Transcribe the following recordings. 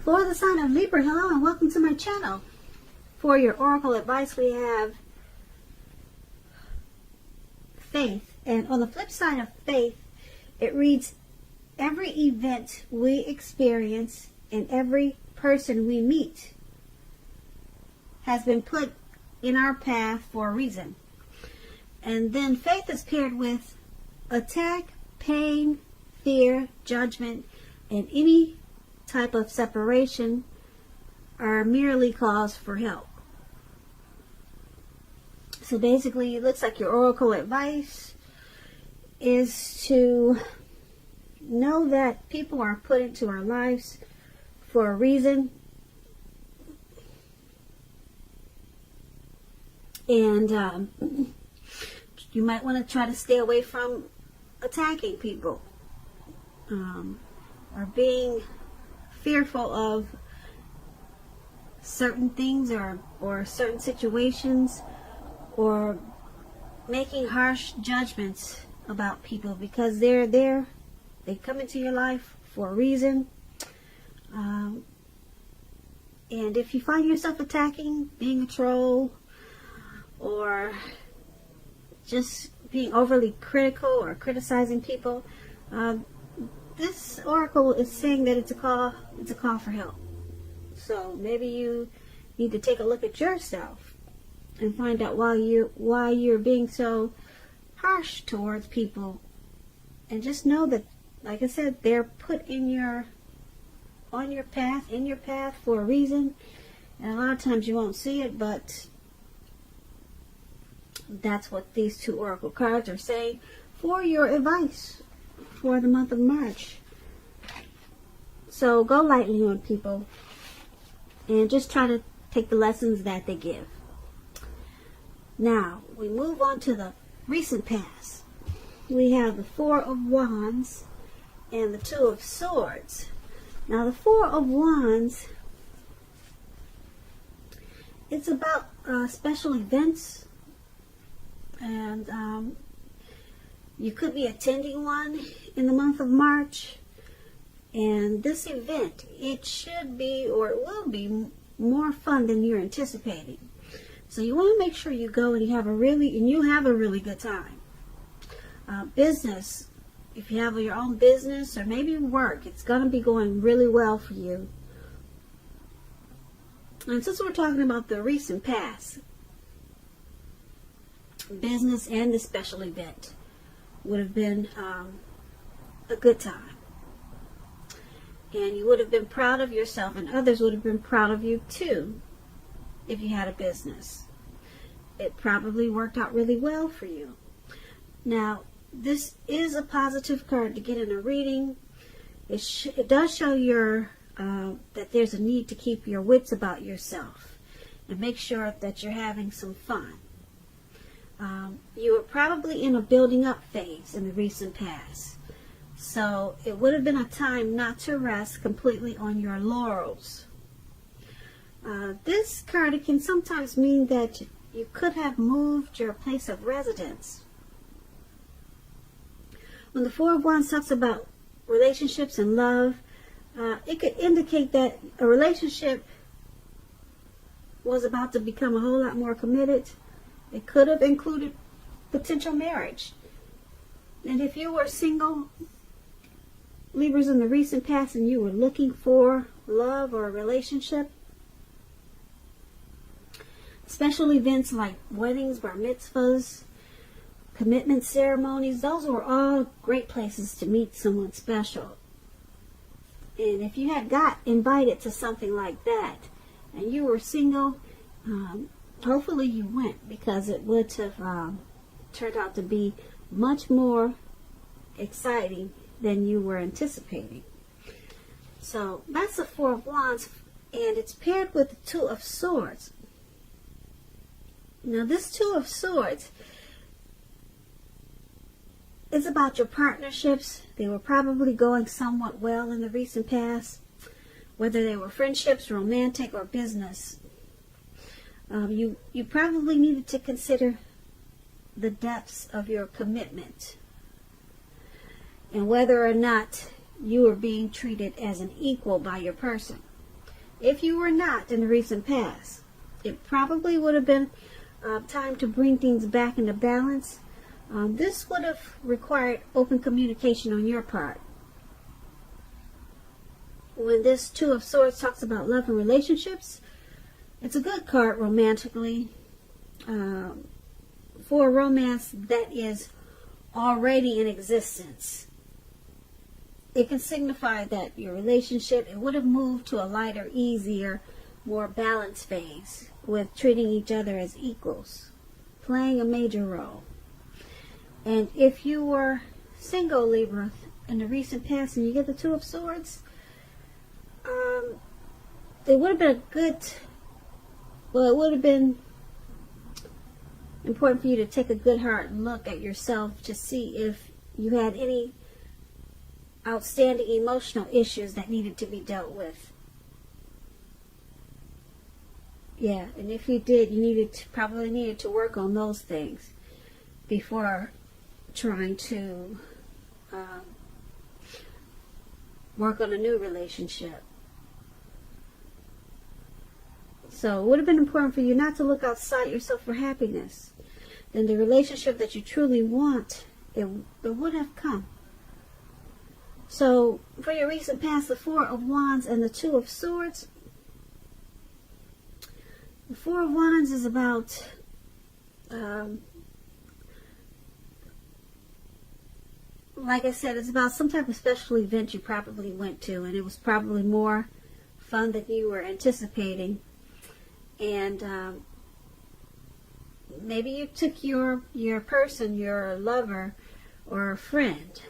For the sign of Libra, hello and welcome to my channel. For your oracle advice, we have faith. And on the flip side of faith, it reads, every event we experience and every person we meet has been put in our path for a reason. And then faith is paired with attack, pain, fear, judgment, and any type of separation are merely cause for help. So basically, it looks like your oracle advice is to know that people are put into our lives for a reason. And you might want to try to stay away from attacking people or being fearful of certain things or certain situations, or making harsh judgments about people, because they're there. They come into your life for a reason. And if you find yourself attacking, being a troll, or just being overly critical or criticizing people, this oracle is saying that it's a call for help. So maybe you need to take a look at yourself and find out why you're being so harsh towards people, and just know that, like I said, they're put in your path for a reason. And a lot of times you won't see it, but that's what these two oracle cards are saying for your advice for the month of March. So go lightly on people and just try to take the lessons that they give. Now, we move on to the recent past. We have the Four of Wands and the Two of Swords. Now, the Four of Wands, it's about special events, and you could be attending one in the month of March. And this event, it should be, or it will be, more fun than you're anticipating. So you want to make sure you go and you have a really good time. Business, if you have your own business or maybe work, it's going to be going really well for you. And since we're talking about the recent past, business and the special event would have been a good time. And you would have been proud of yourself, and others would have been proud of you too if you had a business. It probably worked out really well for you. Now, this is a positive card to get in a reading. It does show that there's a need to keep your wits about yourself and make sure that you're having some fun. You were probably in a building up phase in the recent past. So it would have been a time not to rest completely on your laurels. This card, it can sometimes mean that you could have moved your place of residence. When the Four of Wands talks about relationships and love, it could indicate that a relationship was about to become a whole lot more committed. It could have included potential marriage. And if you were single, Libras, in the recent past, and you were looking for love or a relationship, special events like weddings, bar mitzvahs, commitment ceremonies, those were all great places to meet someone special. And if you had got invited to something like that and you were single, hopefully you went, because it would have turned out to be much more exciting than you were anticipating. So that's the Four of Wands, and it's paired with the Two of Swords. Now this Two of Swords is about your partnerships. They were probably going somewhat well in the recent past, whether they were friendships, romantic, or business. You probably needed to consider the depths of your commitment and whether or not you were being treated as an equal by your person. If you were not in the recent past, it probably would have been time to bring things back into balance. This would have required open communication on your part. When this Two of Swords talks about love and relationships, it's a good card romantically. For a romance that is already in existence. It can signify that your relationship, it would have moved to a lighter, easier, more balanced phase with treating each other as equals, playing a major role. And if you were single, Libra, in the recent past and you get the Two of Swords, it would have been it would have been important for you to take a good hard look at yourself to see if you had any outstanding emotional issues that needed to be dealt with. Yeah, and if you did, you probably needed to work on those things before trying to work on a new relationship. So it would have been important for you not to look outside yourself for happiness. Then the relationship that you truly want, it would have come. So for your recent past, the Four of Wands and the Two of Swords. The Four of Wands is about like I said, it's about some type of special event you probably went to, and it was probably more fun than you were anticipating. And maybe you took your person, your lover or friend,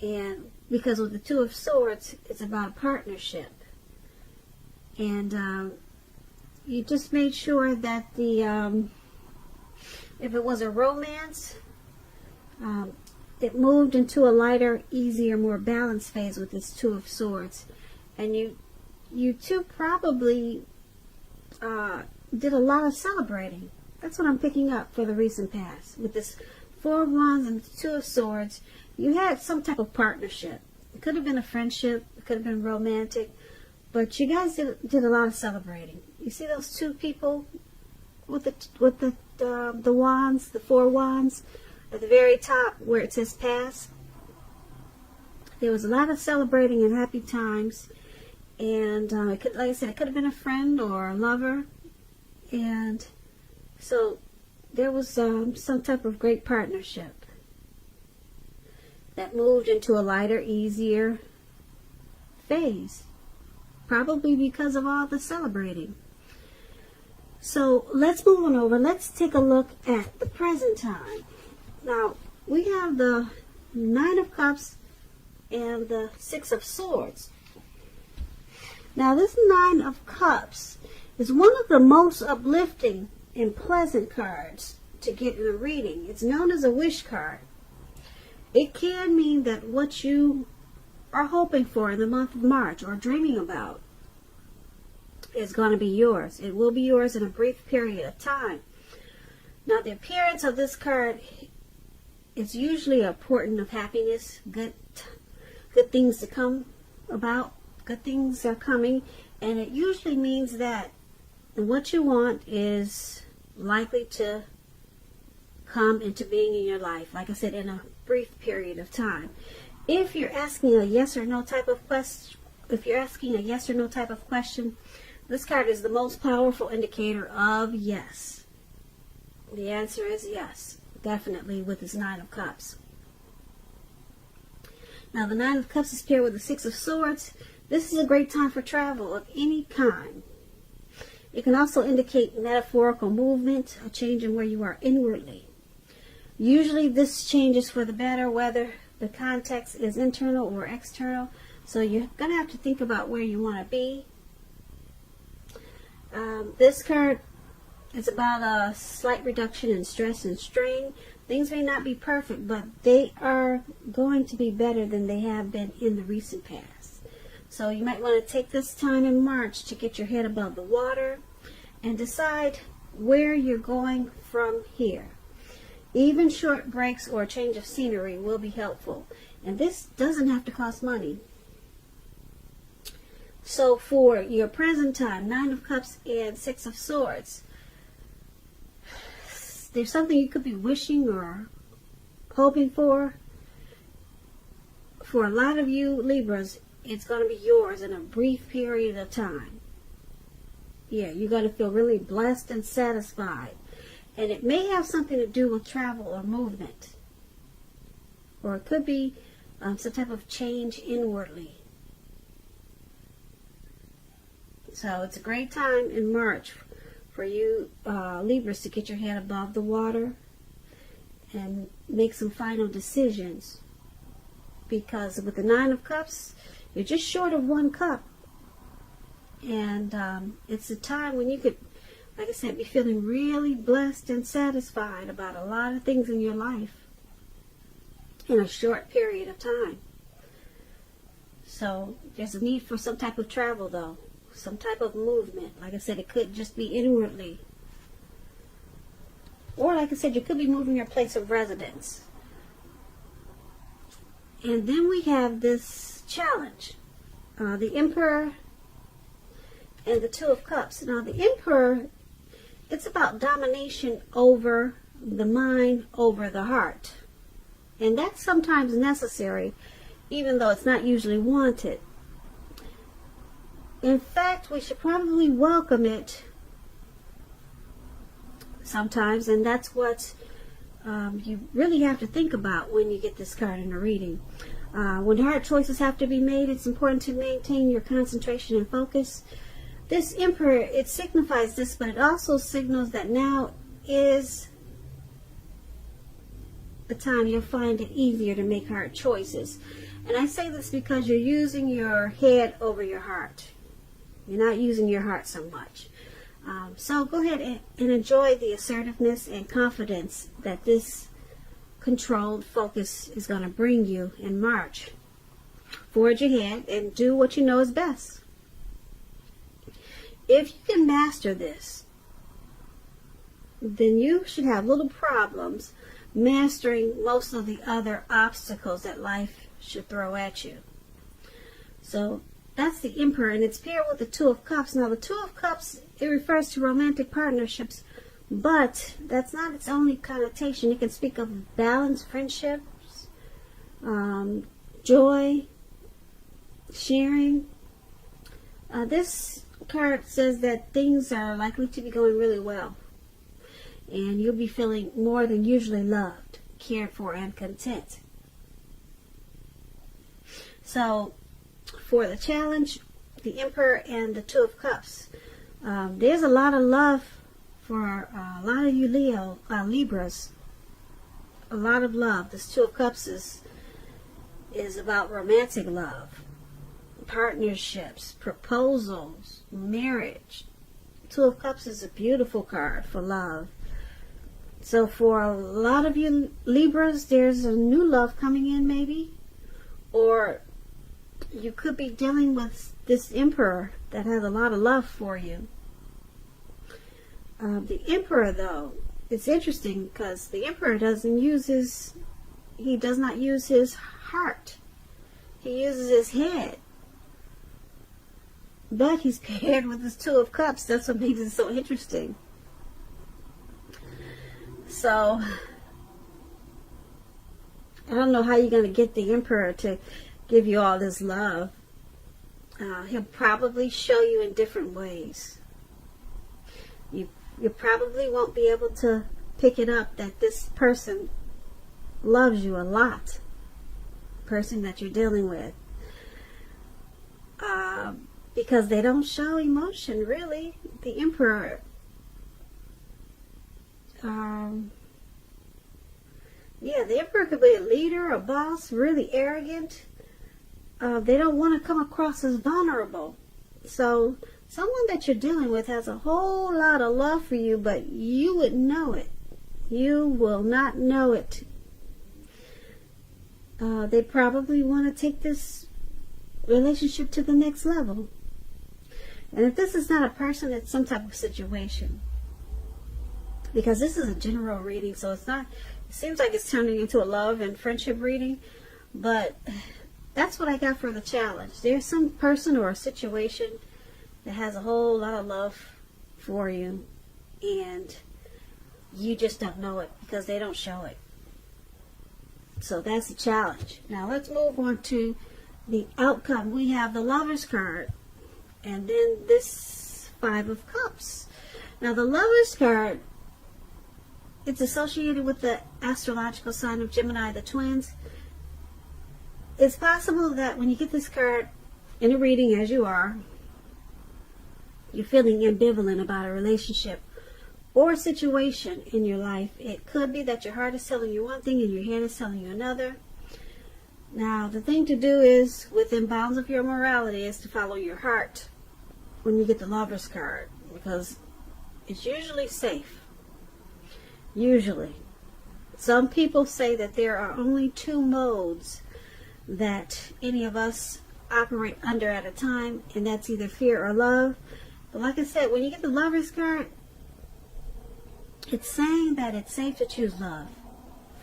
and because with the Two of Swords, it's about a partnership. And you just made sure that if it was a romance, it moved into a lighter, easier, more balanced phase with this Two of Swords. And you two probably did a lot of celebrating. That's what I'm picking up for the recent past. With this Four of Wands and the Two of Swords, you had some type of partnership. It could have been a friendship. It could have been romantic. But you guys did a lot of celebrating. You see those two people with the wands, the Four Wands, at the very top where it says past? There was a lot of celebrating and happy times. And like I said, it could have been a friend or a lover. And so there was some type of great partnership that moved into a lighter, easier phase. Probably because of all the celebrating. So let's move on over. Let's take a look at the present time. Now, we have the Nine of Cups and the Six of Swords. Now, this Nine of Cups is one of the most uplifting and pleasant cards to get in a reading. It's known as a wish card. It can mean that what you are hoping for in the month of March or dreaming about is going to be yours. It will be yours in a brief period of time. Now, the appearance of this card is usually a portent of happiness, good things to come about, good things are coming, and it usually means that what you want is likely to come into being in your life, like I said, in a brief period of time. If you're asking a yes or no type of question, this card is the most powerful indicator of yes. The answer is yes, definitely, with this Nine of Cups. Now, the Nine of Cups is paired with the Six of Swords. This is a great time for travel of any kind. It can also indicate metaphorical movement, a change in where you are inwardly. Usually this changes for the better, whether the context is internal or external. So you're going to have to think about where you want to be. This card is about a slight reduction in stress and strain. Things may not be perfect, but they are going to be better than they have been in the recent past. So you might want to take this time in March to get your head above the water and decide where you're going from here. Even short breaks or a change of scenery will be helpful. And this doesn't have to cost money. So for your present time, Nine of Cups and Six of Swords, there's something you could be wishing or hoping for. For a lot of you Libras, it's going to be yours in a brief period of time. Yeah, you're going to feel really blessed and satisfied. And it may have something to do with travel or movement. Or it could be some type of change inwardly. So it's a great time in March for you Libras to get your head above the water and make some final decisions. Because with the Nine of Cups, you're just short of one cup. And it's a time when you could, like I said, be feeling really blessed and satisfied about a lot of things in your life in a short period of time. So there's a need for some type of travel, though. Some type of movement. Like I said, it could just be inwardly. Or like I said, you could be moving your place of residence. And then we have this challenge. The Emperor and the Two of Cups. Now the Emperor, it's about domination over the mind, over the heart. And that's sometimes necessary, even though it's not usually wanted. In fact, we should probably welcome it sometimes, and that's what you really have to think about when you get this card in a reading. When hard choices have to be made, it's important to maintain your concentration and focus. This Emperor, it signifies this, but it also signals that now is the time you'll find it easier to make hard choices. And I say this because you're using your head over your heart. You're not using your heart so much. So go ahead and enjoy the assertiveness and confidence that this controlled focus is going to bring you in March. Forge ahead and do what you know is best. If you can master this, then you should have little problems mastering most of the other obstacles that life should throw at you. So that's the Emperor, and it's paired with the Two of Cups. Now the Two of Cups, it refers to romantic partnerships, but that's not its only connotation. It can speak of balanced friendships, joy, sharing. This card says that things are likely to be going really well, and you'll be feeling more than usually loved, cared for, and content. So for the challenge, the Emperor and the Two of Cups, there's a lot of love for a lot of you Libras. A lot of love. This Two of Cups is about romantic love, partnerships, proposals, marriage. Two of Cups is a beautiful card for love. So for a lot of you Libras, there's a new love coming in maybe, or you could be dealing with this Emperor that has a lot of love for you. The Emperor, though, it's interesting because the Emperor does not use his heart. He uses his head. But he's paired with his Two of Cups. That's what makes it so interesting. So I don't know how you're going to get the Emperor to give you all this love. He'll probably show you in different ways. You probably won't be able to pick it up that this person loves you a lot. The person that you're dealing with. Because they don't show emotion, really. The Emperor. Yeah, the Emperor could be a leader, a boss, really arrogant. They don't want to come across as vulnerable. So someone that you're dealing with has a whole lot of love for you, but you wouldn't know it. You will not know it. They probably want to take this relationship to the next level. And if this is not a person, it's some type of situation. Because this is a general reading, so it's not, it seems like it's turning into a love and friendship reading, but that's what I got for the challenge. There's some person or a situation that has a whole lot of love for you, and you just don't know it because they don't show it. So that's the challenge. Now let's move on to the outcome. We have the Lovers card, and then this Five of Cups. Now the Lovers card, it's associated with the astrological sign of Gemini, the twins. It's possible that when you get this card in a reading, as you are, you're feeling ambivalent about a relationship or a situation in your life. It could be that your heart is telling you one thing and your head is telling you another. Now, the thing to do is, within bounds of your morality, is to follow your heart when you get the Lovers card, because it's usually safe. Usually. Some people say that there are only two modes that any of us operate under at a time, and that's either fear or love. But like I said, when you get the Lovers card, it's saying that it's safe to choose love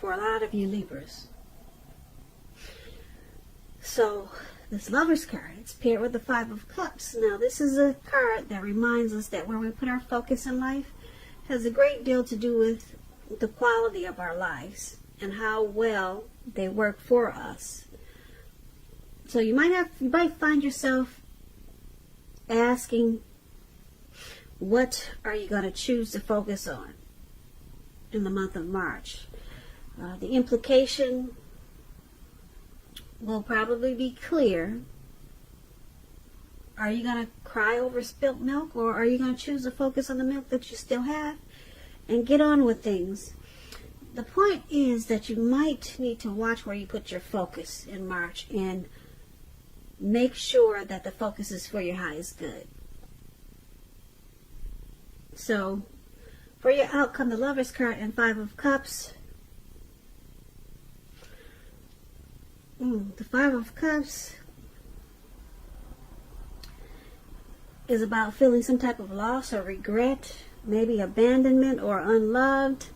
for a lot of you Libras. So, this Lovers card, it's paired with the Five of Cups. Now, this is a card that reminds us that where we put our focus in life has a great deal to do with the quality of our lives and how well they work for us. So you might find yourself asking, what are you going to choose to focus on in the month of March? The implication will probably be clear. Are you going to cry over spilt milk, or are you going to choose to focus on the milk that you still have and get on with things? The point is that you might need to watch where you put your focus in March and make sure that the focus is for your highest good. So, for your outcome, the Lovers card and Five of Cups. The Five of Cups is about feeling some type of loss or regret, maybe abandonment or unloved,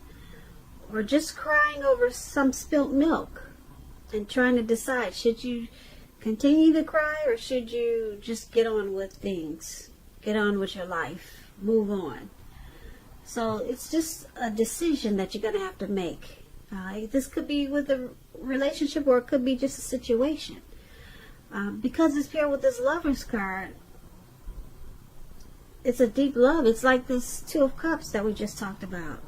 or just crying over some spilt milk and trying to decide, should you continue to cry or should you just get on with things, get on with your life, move on. So it's just a decision that you're going to have to make. This could be with a relationship, or it could be just a situation. Because it's paired with this Lovers card, it's a deep love. It's like this Two of Cups that we just talked about.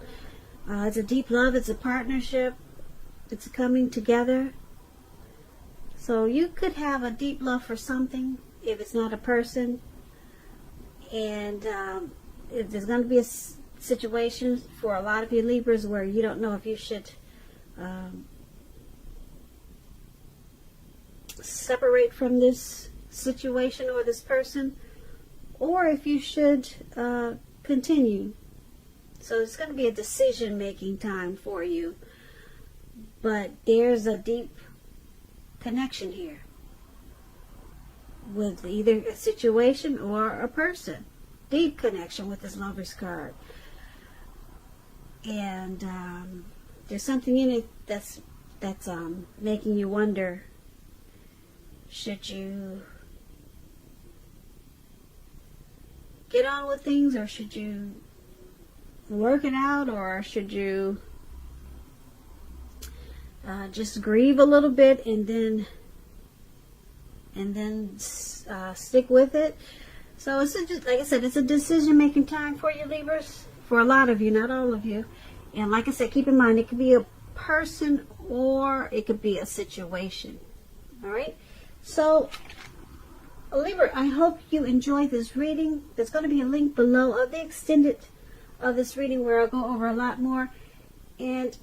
It's a deep love. It's a partnership. It's a coming together. So you could have a deep love for something if it's not a person. And if there's going to be a situation for a lot of you Libras where you don't know if you should separate from this situation or this person, or if you should continue. So it's going to be a decision-making time for you. But there's a deep connection here with either a situation or a person. Deep connection with this Lovers card. And there's something in it that's making you wonder, should you get on with things, or should you work it out, or should you just grieve a little bit and then stick with it? So it's just, like I said, it's a decision-making time for you Libras, for a lot of you, not all of you. And like I said, keep in mind, it could be a person or it could be a situation. All right? So, Libra, I hope you enjoyed this reading. There's going to be a link below of the extended of this reading where I'll go over a lot more. And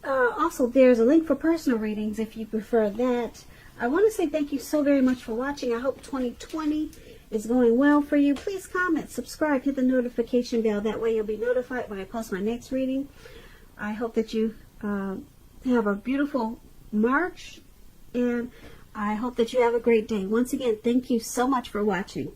also, there's a link for personal readings if you prefer that. I want to say thank you so very much for watching. I hope 2020 is going well for you. Please comment, subscribe, hit the notification bell. That way you'll be notified when I post my next reading. I hope that you have a beautiful March, and I hope that you have a great day. Once again, thank you so much for watching.